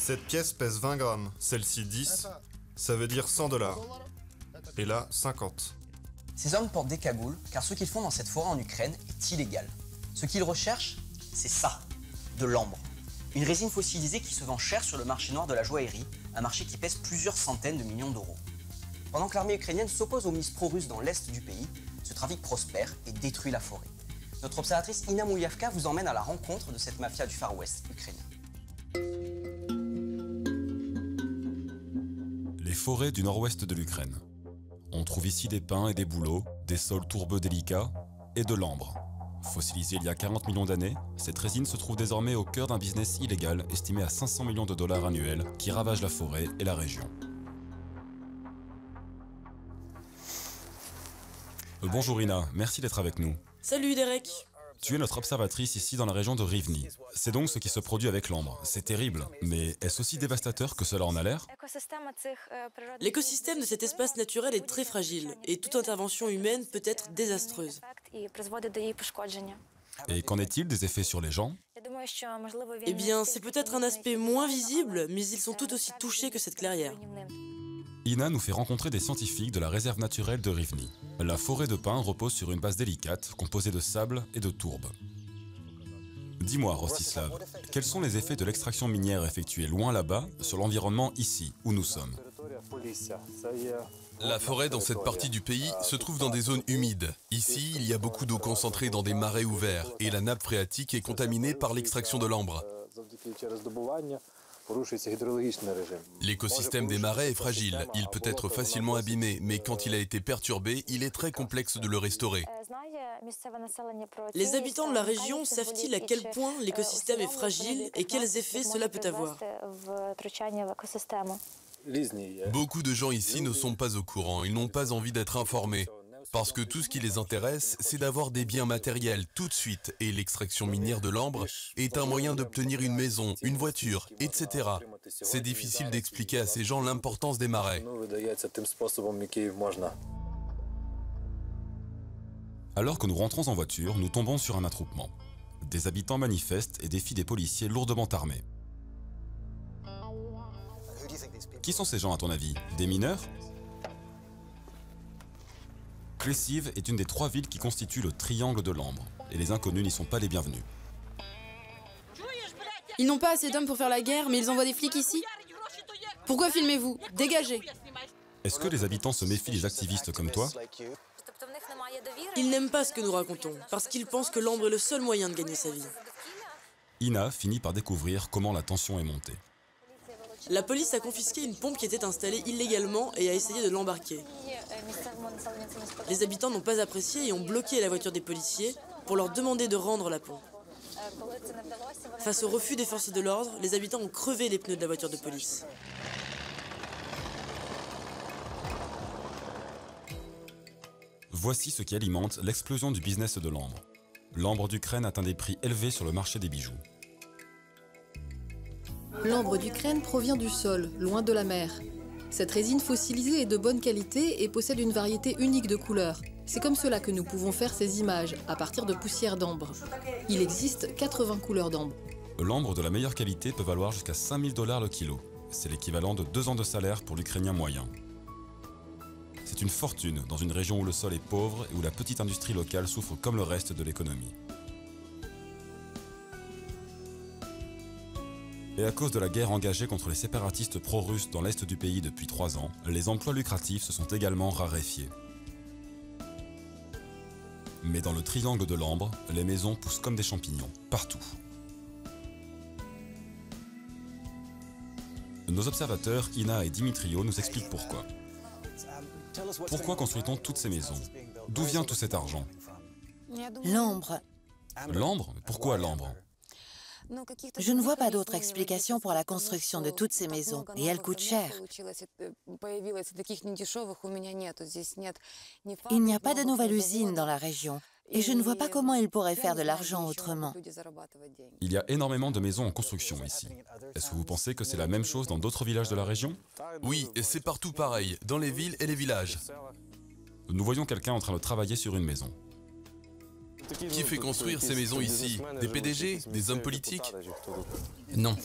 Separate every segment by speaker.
Speaker 1: Cette pièce pèse 20 grammes, celle-ci 10, ça veut dire 100 $. Et là, 50.
Speaker 2: Ces hommes portent des cagoules car ce qu'ils font dans cette forêt en Ukraine est illégal. Ce qu'ils recherchent, c'est ça, de l'ambre. Une résine fossilisée qui se vend cher sur le marché noir de la joaillerie, un marché qui pèse plusieurs centaines de millions d'euros. Pendant que l'armée ukrainienne s'oppose aux milices pro-russes dans l'est du pays, ce trafic prospère et détruit la forêt. Notre observatrice Ina Mouliavka vous emmène à la rencontre de cette mafia du Far West ukrainien.
Speaker 3: Les forêts du nord-ouest de l'Ukraine. On trouve ici des pins et des bouleaux, des sols tourbeux délicats et de l'ambre. Fossilisée il y a 40 millions d'années, cette résine se trouve désormais au cœur d'un business illégal estimé à 500 millions de dollars annuels qui ravage la forêt et la région. Bonjour Ina, merci d'être avec nous.
Speaker 4: Salut Derek.
Speaker 3: Tu es notre observatrice ici dans la région de Rivne. C'est donc ce qui se produit avec l'ambre. C'est terrible, mais est-ce aussi dévastateur que cela en a l'air?
Speaker 4: L'écosystème de cet espace naturel est très fragile et toute intervention humaine peut être désastreuse.
Speaker 3: Et qu'en est-il des effets sur les gens?
Speaker 4: Eh bien, c'est peut-être un aspect moins visible, mais ils sont tout aussi touchés que cette clairière.
Speaker 3: Ina nous fait rencontrer des scientifiques de la réserve naturelle de Rivne. La forêt de pins repose sur une base délicate, composée de sable et de tourbe. Dis-moi, Rostislav, quels sont les effets de l'extraction minière effectuée loin là-bas sur l'environnement ici, où nous sommes?
Speaker 5: La forêt dans cette partie du pays se trouve dans des zones humides. Ici, il y a beaucoup d'eau concentrée dans des marais ouverts et la nappe phréatique est contaminée par l'extraction de l'ambre. L'écosystème des marais est fragile, il peut être facilement abîmé, mais quand il a été perturbé, il est très complexe de le restaurer.
Speaker 4: Les habitants de la région savent-ils à quel point l'écosystème est fragile et quels effets cela peut avoir?
Speaker 5: Beaucoup de gens ici ne sont pas au courant, ils n'ont pas envie d'être informés. Parce que tout ce qui les intéresse, c'est d'avoir des biens matériels tout de suite. Et l'extraction minière de l'ambre est un moyen d'obtenir une maison, une voiture, etc. C'est difficile d'expliquer à ces gens l'importance des marais.
Speaker 3: Alors que nous rentrons en voiture, nous tombons sur un attroupement. Des habitants manifestent et défient des policiers lourdement armés. Qui sont ces gens à ton avis? Des mineurs? Klesiv est une des 3 villes qui constituent le triangle de l'ambre, et les inconnus n'y sont pas les bienvenus.
Speaker 6: Ils n'ont pas assez d'hommes pour faire la guerre, mais ils envoient des flics ici. Pourquoi filmez-vous? Dégagez!
Speaker 3: Est-ce que les habitants se méfient des activistes comme toi?
Speaker 4: Ils n'aiment pas ce que nous racontons, parce qu'ils pensent que l'ambre est le seul moyen de gagner sa vie.
Speaker 3: Ina finit par découvrir comment la tension est montée.
Speaker 4: La police a confisqué une pompe qui était installée illégalement et a essayé de l'embarquer. Les habitants n'ont pas apprécié et ont bloqué la voiture des policiers pour leur demander de rendre la pompe. Face au refus des forces de l'ordre, les habitants ont crevé les pneus de la voiture de police.
Speaker 3: Voici ce qui alimente l'explosion du business de l'ambre. L'ambre d'Ukraine atteint des prix élevés sur le marché des bijoux.
Speaker 6: L'ambre d'Ukraine provient du sol, loin de la mer. Cette résine fossilisée est de bonne qualité et possède une variété unique de couleurs. C'est comme cela que nous pouvons faire ces images, à partir de poussière d'ambre. Il existe 80 couleurs d'ambre.
Speaker 3: L'ambre de la meilleure qualité peut valoir jusqu'à 5 000 $ le kilo. C'est l'équivalent de 2 ans de salaire pour l'Ukrainien moyen. C'est une fortune dans une région où le sol est pauvre et où la petite industrie locale souffre comme le reste de l'économie. Et à cause de la guerre engagée contre les séparatistes pro-russes dans l'est du pays depuis 3 ans, les emplois lucratifs se sont également raréfiés. Mais dans le triangle de l'ambre, les maisons poussent comme des champignons, partout. Nos observateurs, Ina et Dimitrio, nous expliquent pourquoi. Pourquoi construit-on toutes ces maisons? D'où vient tout cet argent?
Speaker 7: L'ambre.
Speaker 3: L'ambre? Pourquoi l'ambre?
Speaker 7: Je ne vois pas d'autre explication pour la construction de toutes ces maisons, et elles coûtent cher. Il n'y a pas de nouvelle usine dans la région, et je ne vois pas comment ils pourraient faire de l'argent autrement.
Speaker 3: Il y a énormément de maisons en construction ici. Est-ce que vous pensez que c'est la même chose dans d'autres villages de la région?
Speaker 5: Oui, et c'est partout pareil, dans les villes et les villages.
Speaker 3: Nous voyons quelqu'un en train de travailler sur une maison.
Speaker 5: Qui fait construire ces maisons ici? Des PDG? Des hommes politiques?
Speaker 8: Non.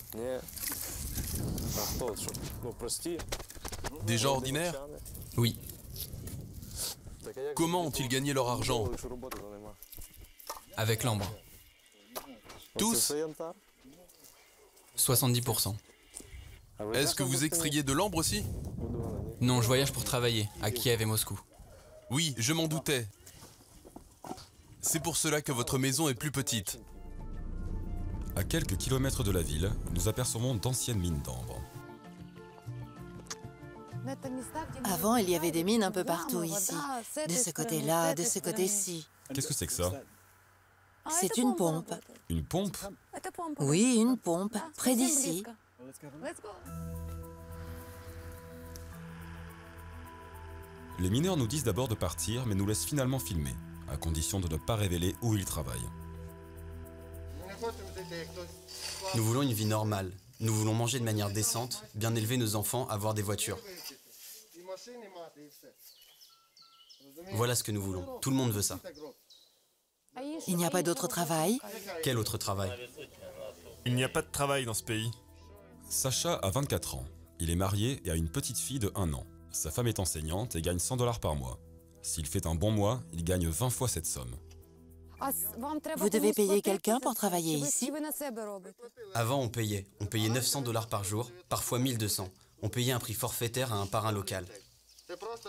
Speaker 5: Des gens ordinaires?
Speaker 8: Oui.
Speaker 5: Comment ont-ils gagné leur argent?
Speaker 8: Avec l'ambre.
Speaker 5: Tous?
Speaker 8: 70%.
Speaker 5: Est-ce que vous extrayez de l'ambre aussi?
Speaker 8: Non, je voyage pour travailler, à Kiev et Moscou.
Speaker 5: Oui, je m'en doutais. C'est pour cela que votre maison est plus petite.
Speaker 3: À quelques kilomètres de la ville, nous apercevons d'anciennes mines d'ambre.
Speaker 7: Avant, il y avait des mines un peu partout ici. De ce côté-là, de ce côté-ci.
Speaker 3: Qu'est-ce que c'est que ça?
Speaker 7: C'est une pompe.
Speaker 3: Une pompe?
Speaker 7: Oui, une pompe, près d'ici.
Speaker 3: Les mineurs nous disent d'abord de partir, mais nous laissent finalement filmer, à condition de ne pas révéler où ils travaillent.
Speaker 2: Nous voulons une vie normale. Nous voulons manger de manière décente, bien élever nos enfants, avoir des voitures. Voilà ce que nous voulons. Tout le monde veut ça.
Speaker 7: Il n'y a pas d'autre travail?
Speaker 2: Quel autre travail?
Speaker 1: Il n'y a pas de travail dans ce pays.
Speaker 3: Sacha a 24 ans. Il est marié et a une petite fille de 1 an. Sa femme est enseignante et gagne 100 $ par mois. S'il fait un bon mois, il gagne 20 fois cette somme.
Speaker 7: Vous devez payer quelqu'un pour travailler ici?
Speaker 2: Avant, on payait. On payait 900 $ par jour, parfois 1200. On payait un prix forfaitaire à un parrain local.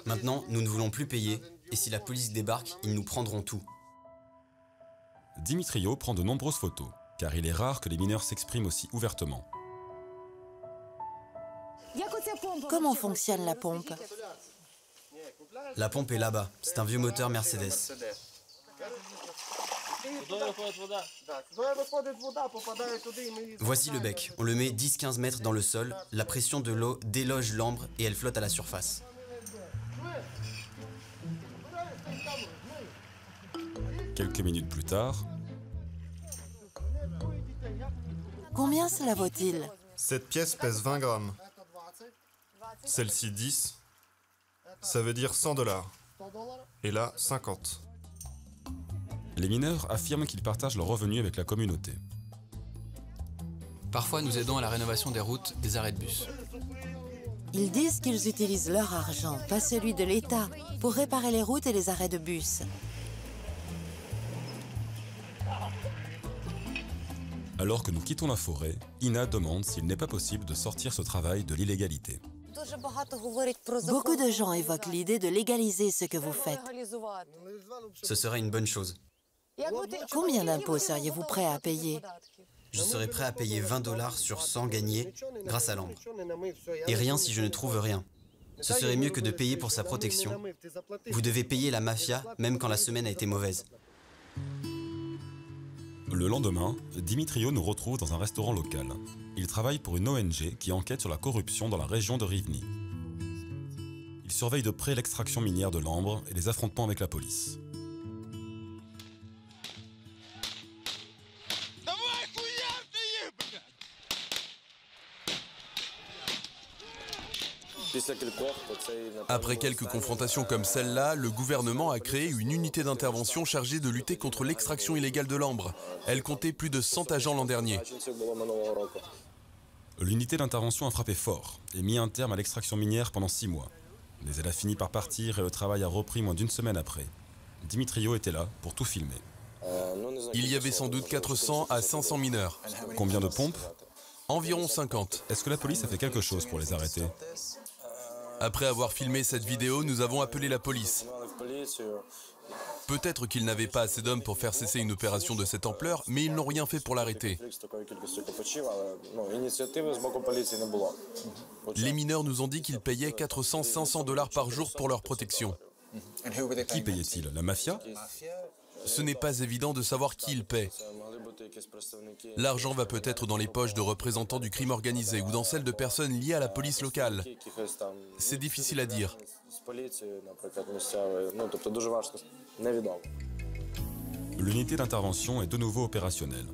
Speaker 2: Maintenant, nous ne voulons plus payer, et si la police débarque, ils nous prendront tout.
Speaker 3: Dimitrio prend de nombreuses photos, car il est rare que les mineurs s'expriment aussi ouvertement.
Speaker 7: Comment fonctionne la pompe?
Speaker 2: La pompe est là-bas. C'est un vieux moteur Mercedes. Voici le bec. On le met 10-15 mètres dans le sol. La pression de l'eau déloge l'ambre et elle flotte à la surface.
Speaker 3: Quelques minutes plus tard,
Speaker 7: Combien cela vaut-il?
Speaker 1: Cette pièce pèse 20 grammes. Celle-ci 10. Ça veut dire 100 $. Et là, 50.
Speaker 3: les mineurs affirment qu'ils partagent leurs revenus avec la communauté.
Speaker 8: Parfois, nous aidons à la rénovation des routes, des arrêts de bus.
Speaker 7: Ils disent qu'ils utilisent leur argent, pas celui de l'État, pour réparer les routes et les arrêts de bus.
Speaker 3: Alors que nous quittons la forêt, Ina demande s'il n'est pas possible de sortir ce travail de l'illégalité.
Speaker 7: Beaucoup de gens évoquent l'idée de légaliser ce que vous faites.
Speaker 2: Ce serait une bonne chose.
Speaker 7: Combien d'impôts seriez-vous prêt à payer?
Speaker 2: Je serais prêt à payer 20 $ sur 100 gagnés grâce à l'ambre. Et rien si je ne trouve rien. Ce serait mieux que de payer pour sa protection. Vous devez payer la mafia, même quand la semaine a été mauvaise.
Speaker 3: Le lendemain, Dimitrio nous retrouve dans un restaurant local. Il travaille pour une ONG qui enquête sur la corruption dans la région de Rivne. Il surveille de près l'extraction minière de l'ambre et les affrontements avec la police.
Speaker 5: Après quelques confrontations comme celle-là, le gouvernement a créé une unité d'intervention chargée de lutter contre l'extraction illégale de l'ambre. Elle comptait plus de 100 agents l'an dernier.
Speaker 3: L'unité d'intervention a frappé fort et mis un terme à l'extraction minière pendant 6 mois. Mais elle a fini par partir et le travail a repris moins d'une semaine après. Dimitrio était là pour tout filmer.
Speaker 5: Il y avait sans doute 400 à 500 mineurs.
Speaker 3: Combien de pompes?
Speaker 5: Environ 50.
Speaker 3: Est-ce que la police a fait quelque chose pour les arrêter?
Speaker 5: Après avoir filmé cette vidéo, nous avons appelé la police. Peut-être qu'ils n'avaient pas assez d'hommes pour faire cesser une opération de cette ampleur, mais ils n'ont rien fait pour l'arrêter. Les mineurs nous ont dit qu'ils payaient 400-500 $ par jour pour leur protection.
Speaker 3: Qui payait-il? La mafia?
Speaker 5: Ce n'est pas évident de savoir qui il paie. L'argent va peut-être dans les poches de représentants du crime organisé ou dans celles de personnes liées à la police locale. C'est difficile à dire.
Speaker 3: L'unité d'intervention est de nouveau opérationnelle.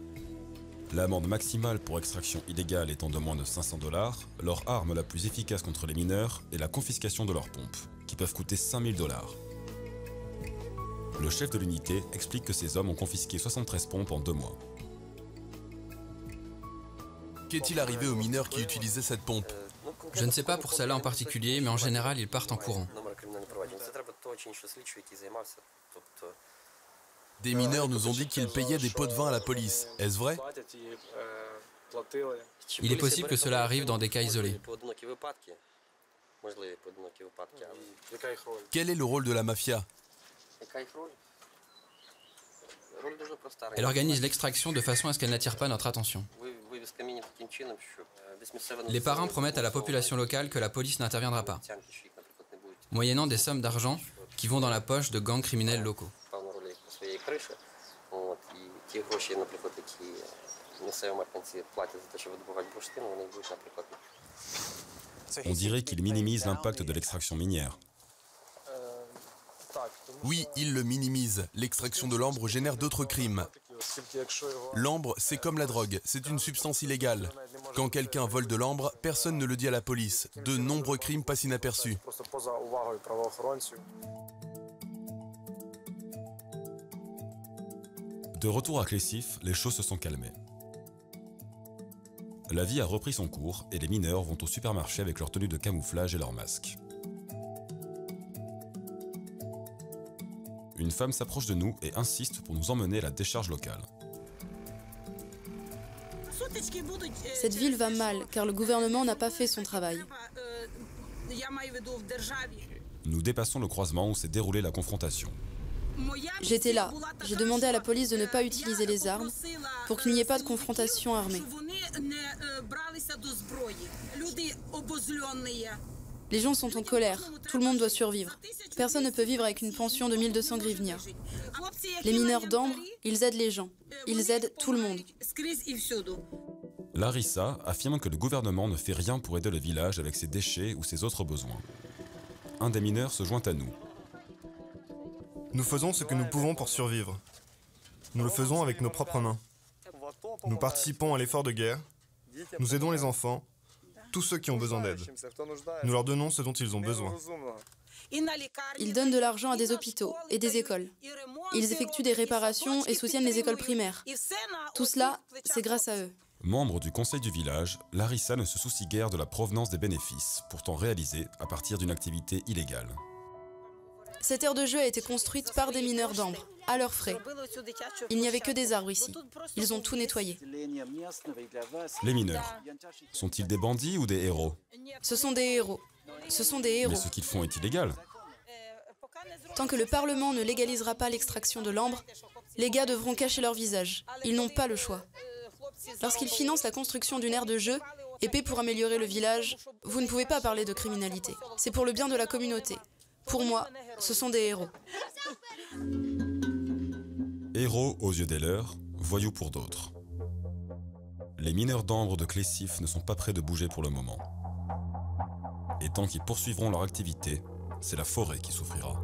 Speaker 3: L'amende maximale pour extraction illégale étant de moins de 500 $, leur arme la plus efficace contre les mineurs est la confiscation de leurs pompes, qui peuvent coûter 5000 $. Le chef de l'unité explique que ces hommes ont confisqué 73 pompes en 2 mois.
Speaker 5: Qu'est-il arrivé aux mineurs qui utilisaient cette pompe?
Speaker 8: Je ne sais pas pour celle-là en particulier, mais en général, ils partent en courant.
Speaker 5: Des mineurs nous ont dit qu'ils payaient des pots de vin à la police. Est-ce vrai?
Speaker 8: Il est possible que cela arrive dans des cas isolés.
Speaker 5: Quel est le rôle de la mafia?
Speaker 8: Elle organise l'extraction de façon à ce qu'elle n'attire pas notre attention. Les parrains promettent à la population locale que la police n'interviendra pas, moyennant des sommes d'argent qui vont dans la poche de gangs criminels locaux.
Speaker 3: On dirait qu'ils minimisent l'impact de l'extraction minière.
Speaker 5: Oui, ils le minimisent. L'extraction de l'ambre génère d'autres crimes. L'ambre, c'est comme la drogue, c'est une substance illégale. Quand quelqu'un vole de l'ambre, personne ne le dit à la police. De nombreux crimes passent inaperçus.
Speaker 3: De retour à Clessif, les choses se sont calmées. La vie a repris son cours et les mineurs vont au supermarché avec leur tenue de camouflage et leur masque. Une femme s'approche de nous et insiste pour nous emmener à la décharge locale.
Speaker 6: Cette ville va mal car le gouvernement n'a pas fait son travail.
Speaker 3: Nous dépassons le croisement où s'est déroulée la confrontation.
Speaker 6: J'étais là. J'ai demandé à la police de ne pas utiliser les armes pour qu'il n'y ait pas de confrontation armée. Les gens sont en colère. Tout le monde doit survivre. Personne ne peut vivre avec une pension de 1200 hryvnia. Les mineurs d'ambre, ils aident les gens. Ils aident tout le monde.
Speaker 3: Larissa affirme que le gouvernement ne fait rien pour aider le village avec ses déchets ou ses autres besoins. Un des mineurs se joint à nous.
Speaker 1: Nous faisons ce que nous pouvons pour survivre. Nous le faisons avec nos propres mains. Nous participons à l'effort de guerre. Nous aidons les enfants, tous ceux qui ont besoin d'aide. Nous leur donnons ce dont ils ont besoin.
Speaker 6: Ils donnent de l'argent à des hôpitaux et des écoles. Ils effectuent des réparations et soutiennent les écoles primaires. Tout cela, c'est grâce à eux.
Speaker 3: Membre du conseil du village, Larissa ne se soucie guère de la provenance des bénéfices, pourtant réalisés à partir d'une activité illégale.
Speaker 6: Cette aire de jeu a été construite par des mineurs d'ambre, à leurs frais. Il n'y avait que des arbres ici. Ils ont tout nettoyé.
Speaker 3: Les mineurs, sont-ils des bandits ou des héros?
Speaker 6: Ce sont des héros. Ce sont des héros.
Speaker 3: Mais ce qu'ils font est illégal.
Speaker 6: Tant que le Parlement ne légalisera pas l'extraction de l'ambre, les gars devront cacher leur visage. Ils n'ont pas le choix. Lorsqu'ils financent la construction d'une aire de jeu et paient pour améliorer le village, vous ne pouvez pas parler de criminalité. C'est pour le bien de la communauté. Pour moi, ce sont des héros.
Speaker 3: Héros aux yeux des leurs, voyous pour d'autres. Les mineurs d'ambre de Clessif ne sont pas prêts de bouger pour le moment. Et tant qu'ils poursuivront leur activité, c'est la forêt qui souffrira.